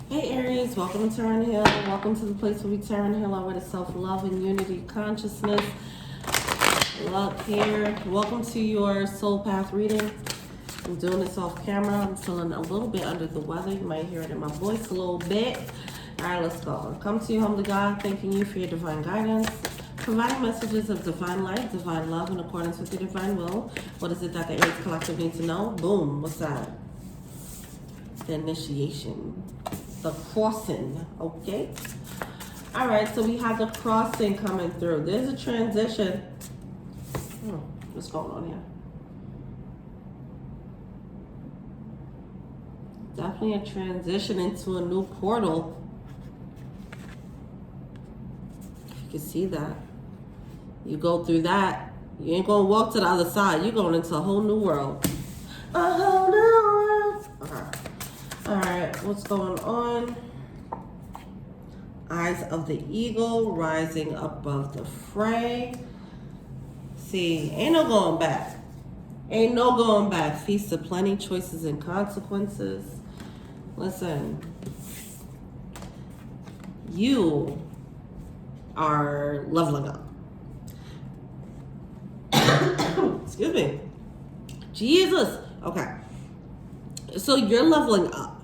Hey Aries, welcome to Turn Hill. Welcome to the place where we turn hill over to self-love and unity consciousness. Look here. Welcome to your soul path reading. I'm doing this off camera. I'm feeling a little bit under the weather. You might hear it in my voice a little bit. All right, let's go. Come to you, humbly God, thanking you for your divine guidance, providing messages of divine light, divine love in accordance with your divine will. What is it that the Aries Collective need to know? Boom. What's that? The initiation. The crossing, okay? All right, so we have the crossing coming through. There's a transition. What's going on here? Definitely a transition into a new portal. You can see that. You go through that, you ain't gonna walk to the other side. You're going into a whole new world. A whole new world. All right, what's going on? Eyes of the eagle rising above the fray. See, ain't no going back. Ain't no going back. Feast of plenty, choices and consequences. Listen, you are leveling up. Excuse me. Jesus. Okay. So you're leveling up.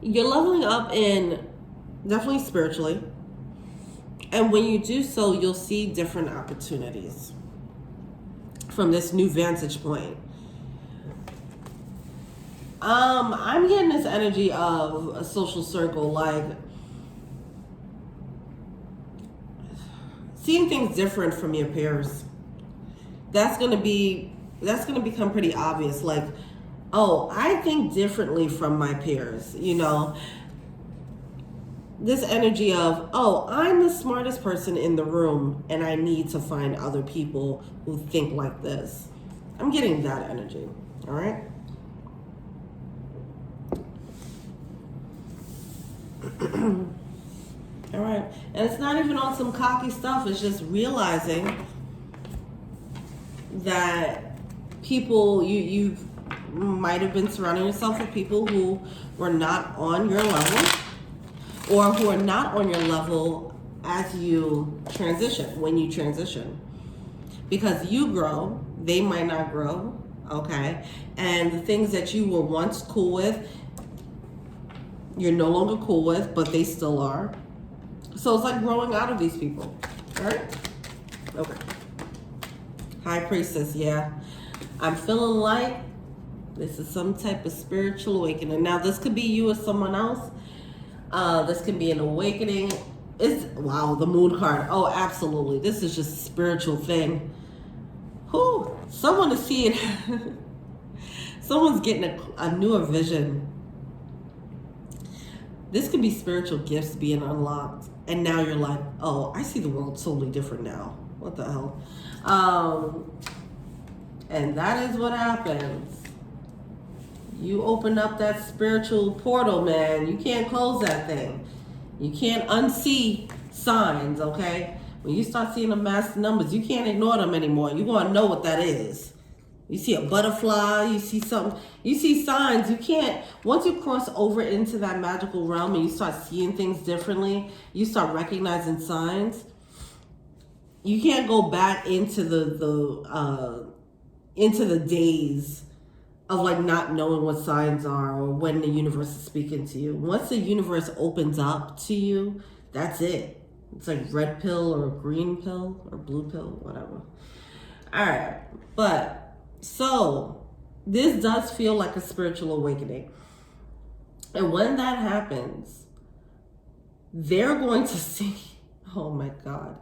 You're leveling up in definitely spiritually. And when you do so, you'll see different opportunities from this new vantage point. I'm getting this energy of a social circle, like seeing things different from your peers. That's gonna become pretty obvious. Like, oh, I think differently from my peers, you know. This energy of, oh, I'm the smartest person in the room and I need to find other people who think like this. I'm getting that energy, all right? All right, and it's not even on some cocky stuff. It's just realizing that people, you might have been surrounding yourself with people who were not on your level, or who are not on your level as you transition, when you transition. Because you grow, they might not grow, okay? And the things that you were once cool with, you're no longer cool with, but they still are. So it's like growing out of these people, all right? Okay. High Priestess, yeah. I'm feeling like this is some type of spiritual awakening. Now, this could be you or someone else. This can be an awakening. Wow, the moon card. Oh, absolutely. This is just a spiritual thing. Who? Someone is seeing. Someone's getting a newer vision. This could be spiritual gifts being unlocked. And now you're like, oh, I see the world totally different now. What the hell? And that is what happens. You open up that spiritual portal, man. You can't close that thing. You can't unsee signs, okay? When you start seeing the mass numbers, you can't ignore them anymore. You're going to know what that is. You see a butterfly, you see something, you see signs. You can't, once you cross over into that magical realm and you start seeing things differently, you start recognizing signs, you can't go back into the days of like not knowing what signs are or when the universe is speaking to you. Once the universe opens up to you, that's it. It's like red pill or green pill or blue pill, whatever. All right, but so this does feel like a spiritual awakening. And when that happens, they're going to see, oh my God.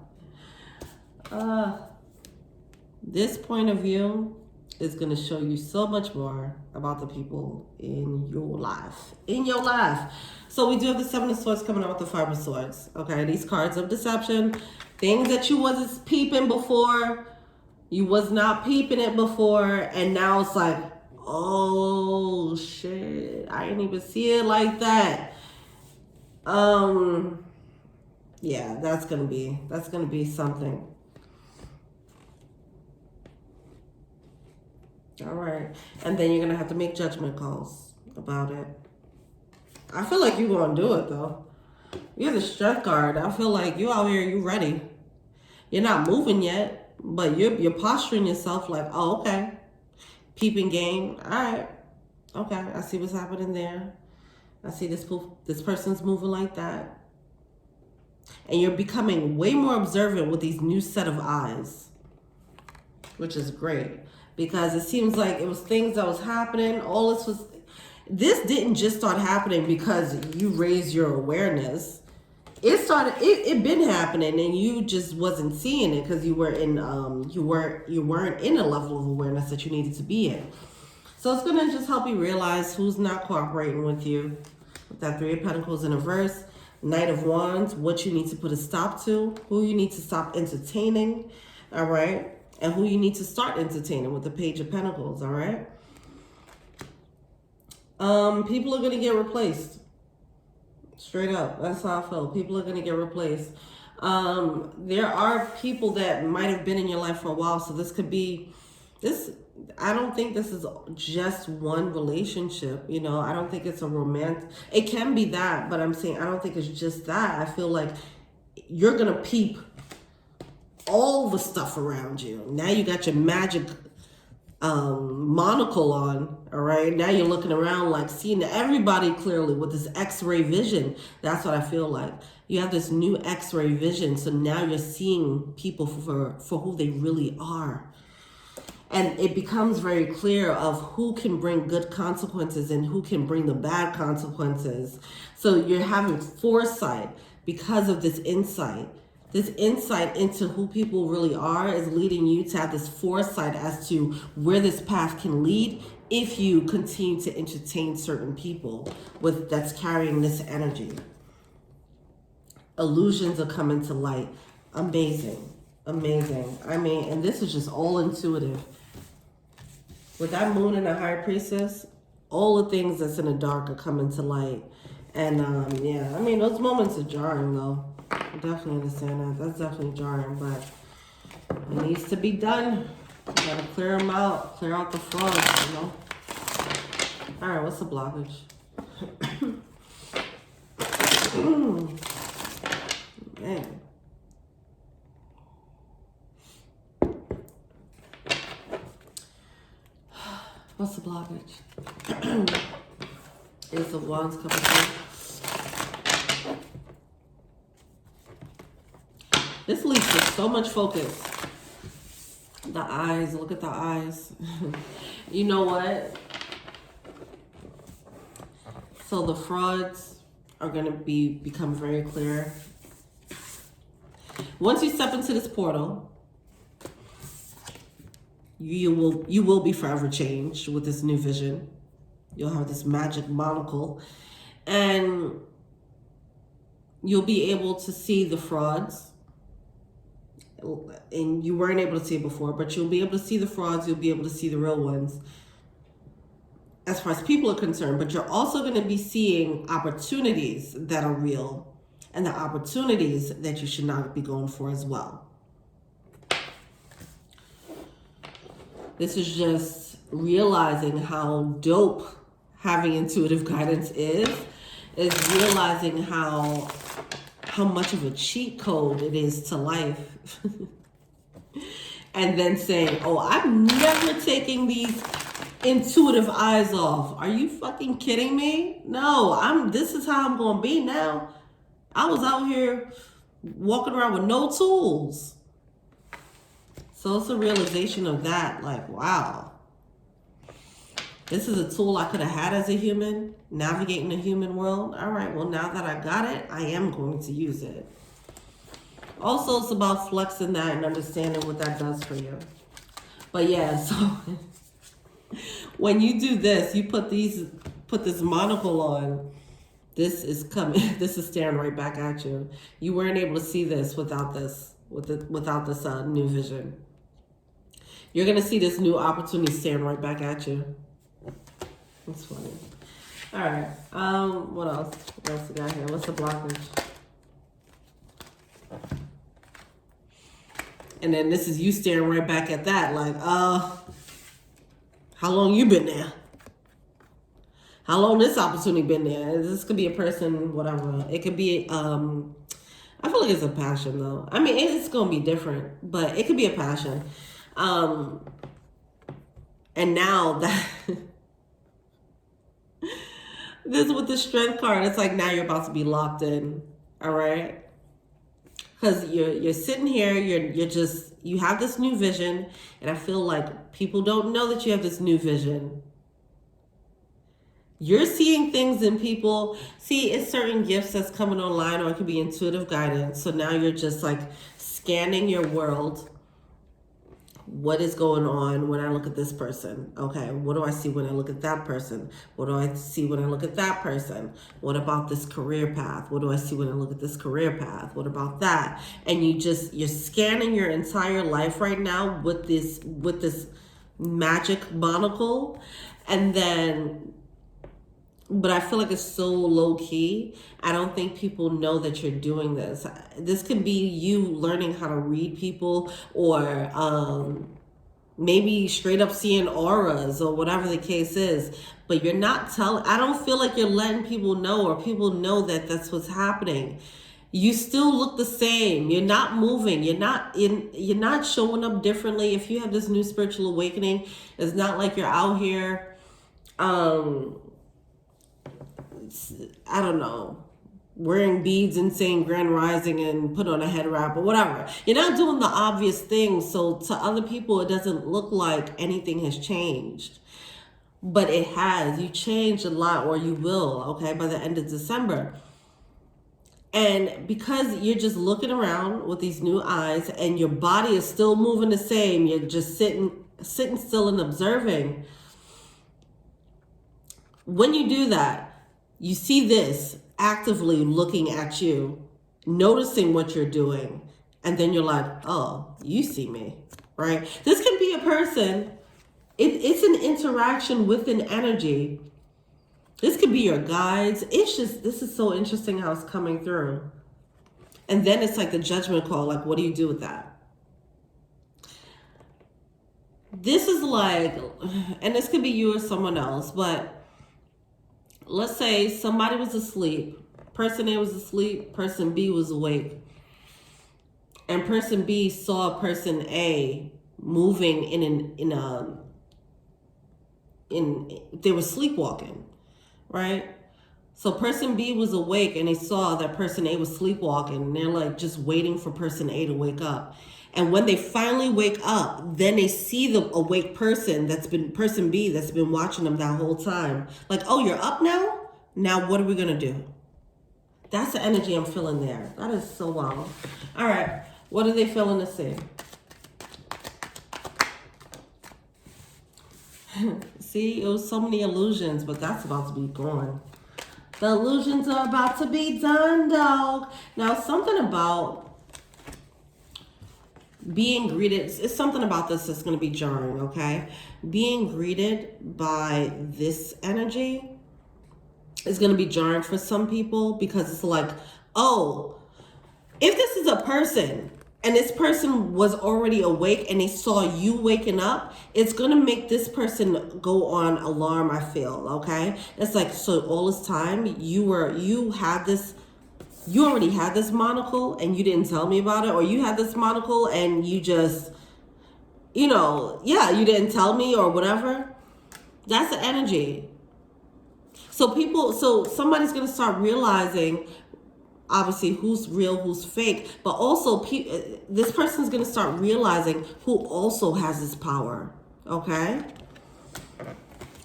This point of view is going to show you so much more about the people in your life. In your life. So we do have the Seven of Swords coming out with the Five of Swords. Okay, these cards of deception. Things that you wasn't peeping before. You was not peeping it before. And now it's like, oh shit. I didn't even see it like that. Yeah, that's gonna be something. All right. And then you're going to have to make judgment calls about it. I feel like you're going to do it, though. You're the strength card. I feel like you out here, you ready. You're not moving yet, but you're posturing yourself like, oh, okay. Peeping game. All right. Okay, I see what's happening there. I see this person's moving like that. And you're becoming way more observant with these new set of eyes, which is great. Because it seems like it was things that was happening. This didn't just start happening because you raised your awareness. It been happening and you just wasn't seeing it because you weren't in a level of awareness that you needed to be in. So it's gonna just help you realize who's not cooperating with you. With that Three of Pentacles in reverse, Knight of Wands, what you need to put a stop to, who you need to stop entertaining, all right? And who you need to start entertaining with the Page of Pentacles, all right? People are gonna get replaced. Straight up, that's how I feel. People are gonna get replaced. There are people that might have been in your life for a while, so this could be this. I don't think this is just one relationship. You know, I don't think it's a romantic. It can be that, but I'm saying I don't think it's just that. I feel like you're gonna peep all the stuff around you. Now you got your magic monocle on, all right? Now you're looking around like seeing everybody clearly with this X-ray vision. That's what I feel like. You have this new X-ray vision, so now you're seeing people for who they really are. And it becomes very clear of who can bring good consequences and who can bring the bad consequences. So you're having foresight because of this insight. This insight into who people really are is leading you to have this foresight as to where this path can lead if you continue to entertain certain people that's carrying this energy. Illusions are coming to light. Amazing. Amazing. I mean, and this is just all intuitive. With that moon and the High Priestess, all the things that's in the dark are coming to light. And yeah, I mean, those moments are jarring though. I definitely understand that. That's definitely jarring, but it needs to be done. You gotta clear them out. Clear out the frauds, you know? All right, what's the blockage? Man. What's the blockage? Ace of Wands coming through. This leads to so much focus. The eyes, look at the eyes. You know what? So the frauds are gonna become very clear. Once you step into this portal, you will be forever changed with this new vision. You'll have this magic monocle and you'll be able to see the frauds. And you weren't able to see it before, but you'll be able to see the frauds. You'll be able to see the real ones as far as people are concerned, but you're also going to be seeing opportunities that are real and the opportunities that you should not be going for as well. This is just realizing how dope having intuitive guidance is realizing how much of a cheat code it is to life. And then saying, oh, I'm never taking these intuitive eyes off. Are you fucking kidding me? No, this is how I'm gonna be now. I was out here walking around with no tools. So it's a realization of that, like, wow. This is a tool I could have had as a human, navigating the human world. All right, well, now that I got it, I am going to use it. Also, it's about flexing that and understanding what that does for you. But yeah, so when you do this, you put this monocle on, this is coming, this is staring right back at you. You weren't able to see this without this, without this new vision. You're going to see this new opportunity staring right back at you. That's funny. All right. What else? What else we got here? What's the blockage? And then this is you staring right back at that, like, how long you been there? how long this opportunity been there? This could be a person, whatever. It could be, I feel like it's a passion though. I mean, it's going to be different, but it could be a passion. And now that, this with the strength card, it's like now you're about to be locked in. All right. Because you're sitting here, you have this new vision, and I feel like people don't know that you have this new vision. You're seeing things in people. See, it's certain gifts that's coming online, or it could be intuitive guidance. So now you're just like scanning your world. What is going on when I look at this person? Okay, what do I see when I look at that person? What do I see when I look at that person? What about this career path? What do I see when I look at this career path? What about that? And you're scanning your entire life right now with this magic monocle. And then, but I feel like it's so low key. I don't think people know that you're doing this. This could be you learning how to read people, or maybe straight up seeing auras, or whatever the case is. But you're not telling, I don't feel like you're letting people know, or people know that that's what's happening. You still look the same. You're not moving. You're not showing up differently. If you have this new spiritual awakening, it's not like you're out here, I don't know, wearing beads and saying grand rising and put on a head wrap or whatever. You're not doing the obvious things. So to other people, it doesn't look like anything has changed. But it has. You changed a lot, or you will, okay, by the end of December. And because you're just looking around with these new eyes, and your body is still moving the same, you're just sitting still and observing. When you do that, you see this actively looking at you, noticing what you're doing, and then you're like, oh, you see me, right? This can be a person. It's an interaction with an energy. This could be your guides. This is so interesting how it's coming through. And then it's like the judgment call, like, what do you do with that? This is like, and this could be you or someone else, but let's say somebody was asleep. Person A was asleep. Person B was awake. And person B saw person A moving they were sleepwalking, right? So person B was awake, and they saw that person A was sleepwalking, and they're like just waiting for person A to wake up. And when they finally wake up, then they see the awake person person B that's been watching them that whole time. Like, oh, you're up now? Now what are we gonna do? That's the energy I'm feeling there. That is so wild. All right, what are they feeling to see? See, it was so many illusions, but that's about to be gone. The illusions are about to be done, dog. Now, something about being greeted, it's something about this that's going to be jarring, okay? Being greeted by this energy is going to be jarring for some people, because it's like, oh, if this is a person and this person was already awake and they saw you waking up, it's going to make this person go on alarm, I feel, okay? It's like, so all this time you already had this monocle and you didn't tell me about it, or you had this monocle and you just, you didn't tell me or whatever. That's the energy. So somebody's going to start realizing, obviously, who's real, who's fake, but also this person's going to start realizing who also has this power, okay?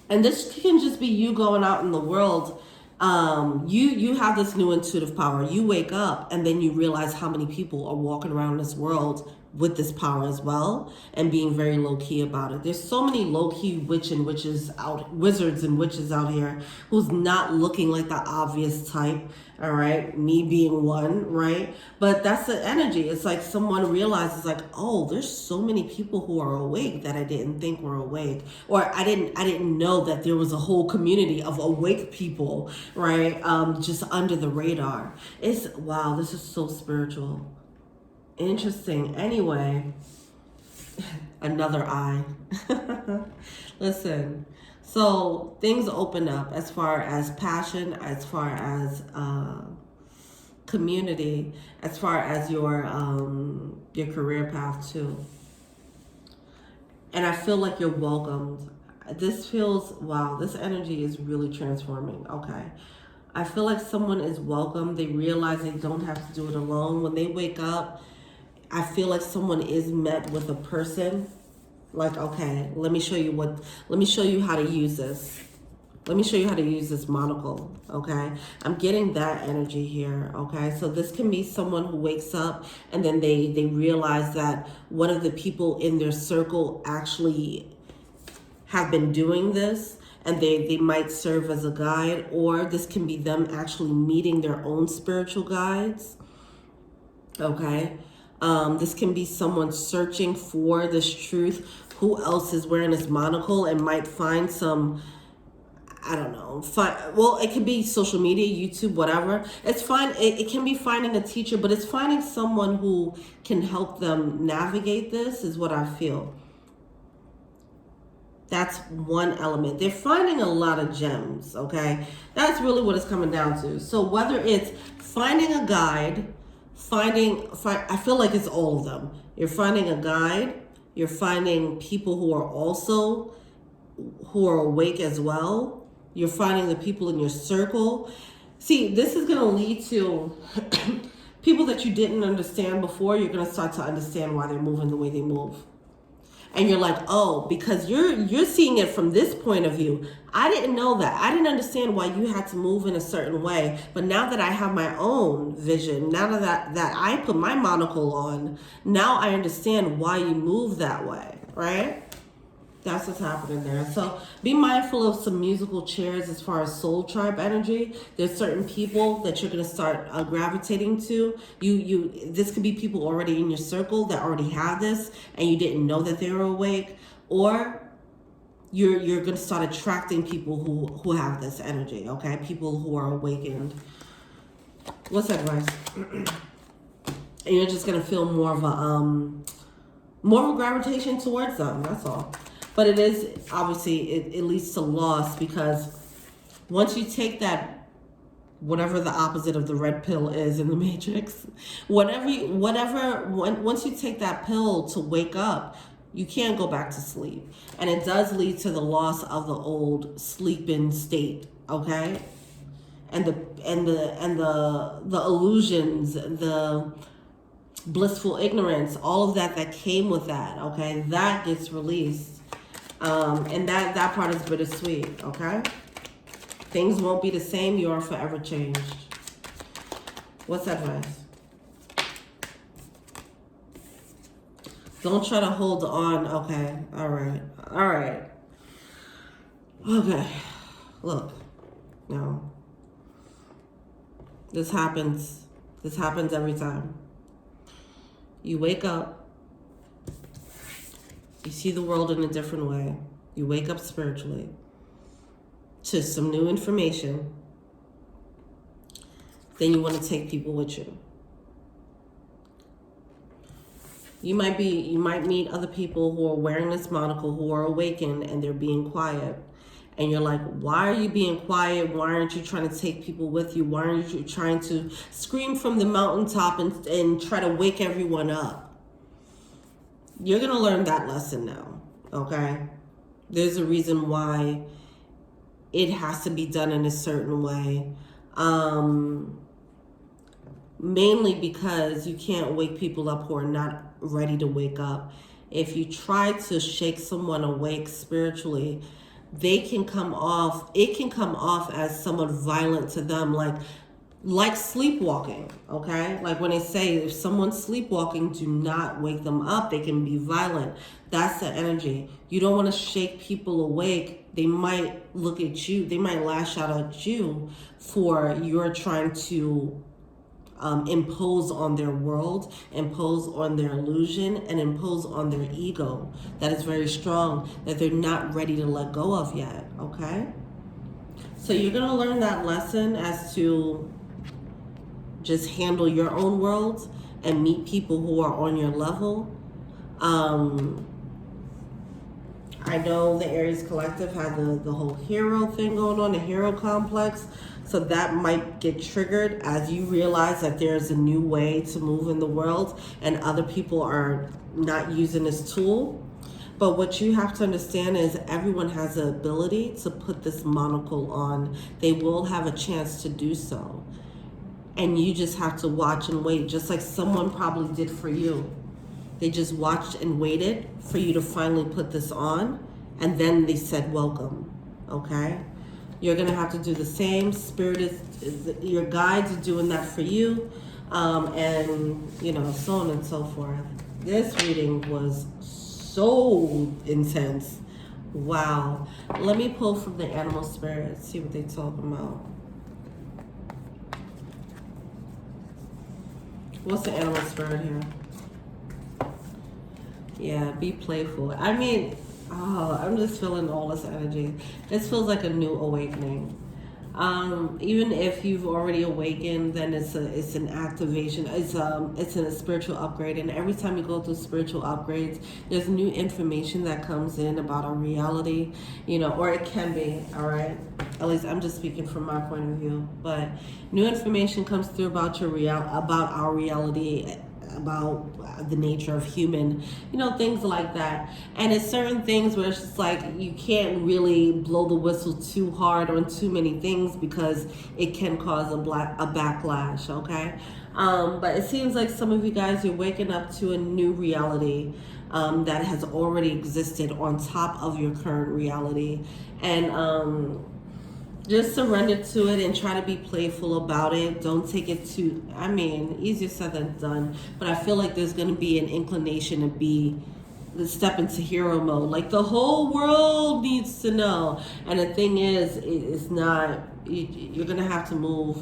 And this can just be you going out in the world. You have this new intuitive power. You wake up and then you realize how many people are walking around this world with this power as well, and being very low-key about it. There's so many low-key wizards and witches out here who's not looking like the obvious type, all right? Me being one, right? But that's the energy. It's like someone realizes, like, oh, there's so many people who are awake that I didn't think were awake, or I didn't know that there was a whole community of awake people, right? Just under the radar. Wow, this is so spiritual. Interesting. Anyway, another eye. Listen, So things open up as far as passion, as far as community, as far as your career path too. And I feel like you're welcomed. This feels, wow, this energy is really transforming. Okay. I feel like someone is welcome. They realize they don't have to do it alone. When they wake up, I feel like someone is met with a person. Like, okay, let me show you how to use this. Let me show you how to use this monocle, okay? I'm getting that energy here, okay? So this can be someone who wakes up and then they realize that one of the people in their circle actually have been doing this, and they might serve as a guide, or this can be them actually meeting their own spiritual guides, okay? This can be someone searching for this truth. Who else is wearing this monocle and might find some, I don't know, well, it could be social media, YouTube, whatever. It's fine. It can be finding a teacher, but it's finding someone who can help them navigate this is what I feel. That's one element. They're finding a lot of gems, okay? That's really what it's coming down to. So whether it's finding a guide, I feel like it's all of them. You're finding a guide, you're finding people who are awake as well. You're finding the people in your circle. See, this is going to lead to people that you didn't understand before. You're going to start to understand why they're moving the way they move. And you're like, oh, because you're seeing it from this point of view. I didn't know that. I didn't understand why you had to move in a certain way. But now that I have my own vision, now that I put my monocle on, now I understand why you move that way, right? That's what's happening there. So be mindful of some musical chairs as far as soul tribe energy. There's certain people that you're going to start gravitating to. This could be people already in your circle that already have this and you didn't know that they were awake. Or you're going to start attracting people who have this energy, okay? People who are awakened. What's that, guys? And you're just going to feel more of a gravitation towards them. That's all. But it is, obviously, it leads to loss, because once you take that, whatever the opposite of the red pill is in the Matrix, once you take that pill to wake up, you can't go back to sleep. And it does lead to the loss of the old sleeping state, okay? And the illusions, the blissful ignorance, all of that came with that, okay? That gets released. And that part is bittersweet, okay? Things won't be the same. You are forever changed. What's advice? Don't try to hold on. Okay. All right. Okay. Look. No. This happens every time. You wake up. You see the world in a different way. You wake up spiritually to some new information. Then you want to take people with you. You might meet other people who are wearing this monocle, who are awakened, and they're being quiet. And you're like, why are you being quiet? Why aren't you trying to take people with you? Why aren't you trying to scream from the mountaintop and try to wake everyone up? You're going to learn that lesson now, okay? There's a reason why it has to be done in a certain way. Mainly because you can't wake people up who are not ready to wake up. If you try to shake someone awake spiritually, it can come off as somewhat violent to them, like sleepwalking, okay? Like when they say if someone's sleepwalking, do not wake them up. They can be violent. That's the energy. You don't want to shake people awake. They might look at you. They might lash out at you for you're trying to impose on their world, impose on their illusion, and impose on their ego that is very strong, that they're not ready to let go of yet, okay? So you're going to learn that lesson as to just handle your own world and meet people who are on your level. I know the Aries collective had the whole hero thing going on, the hero complex. So that might get triggered as you realize that there's a new way to move in the world and other people are not using this tool. But what you have to understand is everyone has the ability to put this monocle on. They will have a chance to do so. And you just have to watch and wait, just like someone probably did for you. They just watched and waited for you to finally put this on, and then they said welcome, okay? You're gonna have to do the same. Spirit is your guides are doing that for you, and you know, so on and so forth. This reading was so intense. Wow. Let me pull from the animal spirit, see what they talk about. What's the animal spirit here? Yeah, be playful. I mean, oh, I'm just feeling all this energy. This feels like a new awakening. Even if you've already awakened, then it's an activation. It's a spiritual upgrade, and every time you go through spiritual upgrades, there's new information that comes in about our reality, you know, or it can be. All right, at least I'm just speaking from my point of view. But new information comes through about about our reality, about the nature of human, you know, things like that. And it's certain things where it's just like you can't really blow the whistle too hard on too many things because it can cause a backlash, okay? But it seems like some of you guys are waking up to a new reality that has already existed on top of your current reality. And just surrender to it and try to be playful about it. Don't take it too, I mean, easier said than done. But I feel like there's going to be an inclination to step into hero mode. Like the whole world needs to know. And the thing is, it's not, you're going to have to move.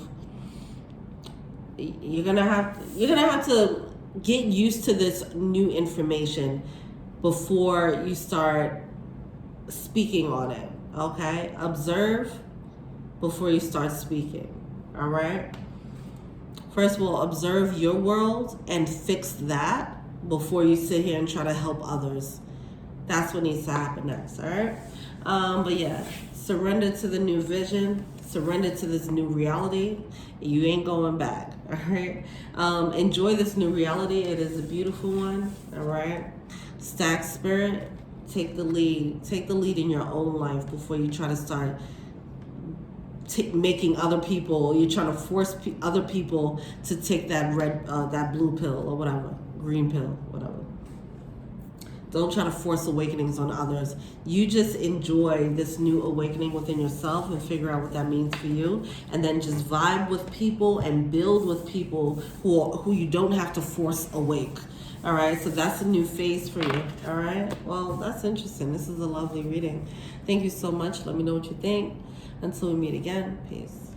You're going to have to get used to this new information before you start speaking on it. Okay? Observe before you start speaking, all right? First of all, observe your world and fix that before you sit here and try to help others. That's what needs to happen next, all right? But yeah, surrender to the new vision, surrender to this new reality. You ain't going back, all right? Enjoy this new reality. It is a beautiful one, all right? Stack spirit, take the lead. Take the lead in your own life before you try to start making other people, you're trying to force other people to take that that blue pill or whatever, green pill, whatever. Don't try to force awakenings on others. You just enjoy this new awakening within yourself and figure out what that means for you, and then just vibe with people and build with people who you don't have to force awake. All right, so that's a new phase for you. All right, well, that's interesting. This is a lovely reading. Thank you so much. Let me know what you think. Until we meet again, peace.